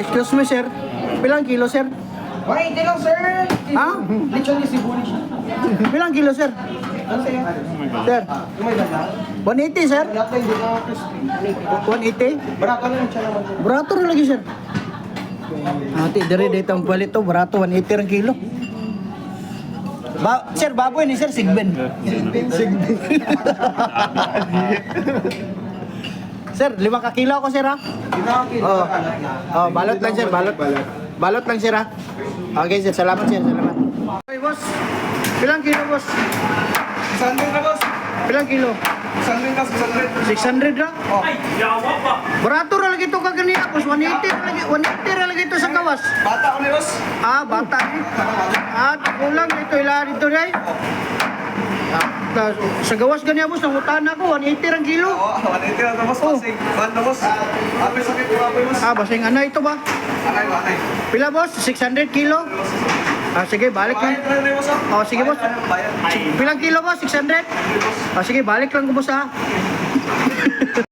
Excuse me, sir. Pilang kilo, sir? 180 lang, sir. Ha? Lechon ni sibuli siya. Pilang kilo, sir? Ano sa'yo? Sir, Yung may ganda? 180, sir? Lahat na hindi na crispy. 180? Barato na yung siya naman. Barato na lagi, sir. Ate, dire dito ang palito. Barato, 180 ang kilo. Sir, baboy ni sir, sigben. Sigben. Sir, 5 ka kilo ako, sir, ha? Ginakakil. Oo. Oh, balot lang, sir, balot. Balot lang, sir, ha? Okay, sir, salamat, sir, salamat. Okay, boss. Pilang kilo, boss? Sandin ka, boss. Pilang kilo? Sandin ka, 600. 600 ra? Oh. Barato ra lagi ito kaganina, boss. 180 ra lagi, 180 ra lagi ito sa kawas. Bata ko ni boss. Ah, bata ni. Kulang dito, ilan dito, rin. Sa gawas ganyan, boss, nangutan ako, 180 rang kilo. Oo, 180 na boss. Oh. Pasig. Banda, boss. Apis sakit ko, apis, boss. Basing ano ito ba? Anay, anay. Pila, boss? 600 kilo? Sige, balik lang. Bayad na rin, boss. Oh, sige, boss. Bayad. Pilang kilo, boss? 600? Sige, balik lang ko, boss, ha?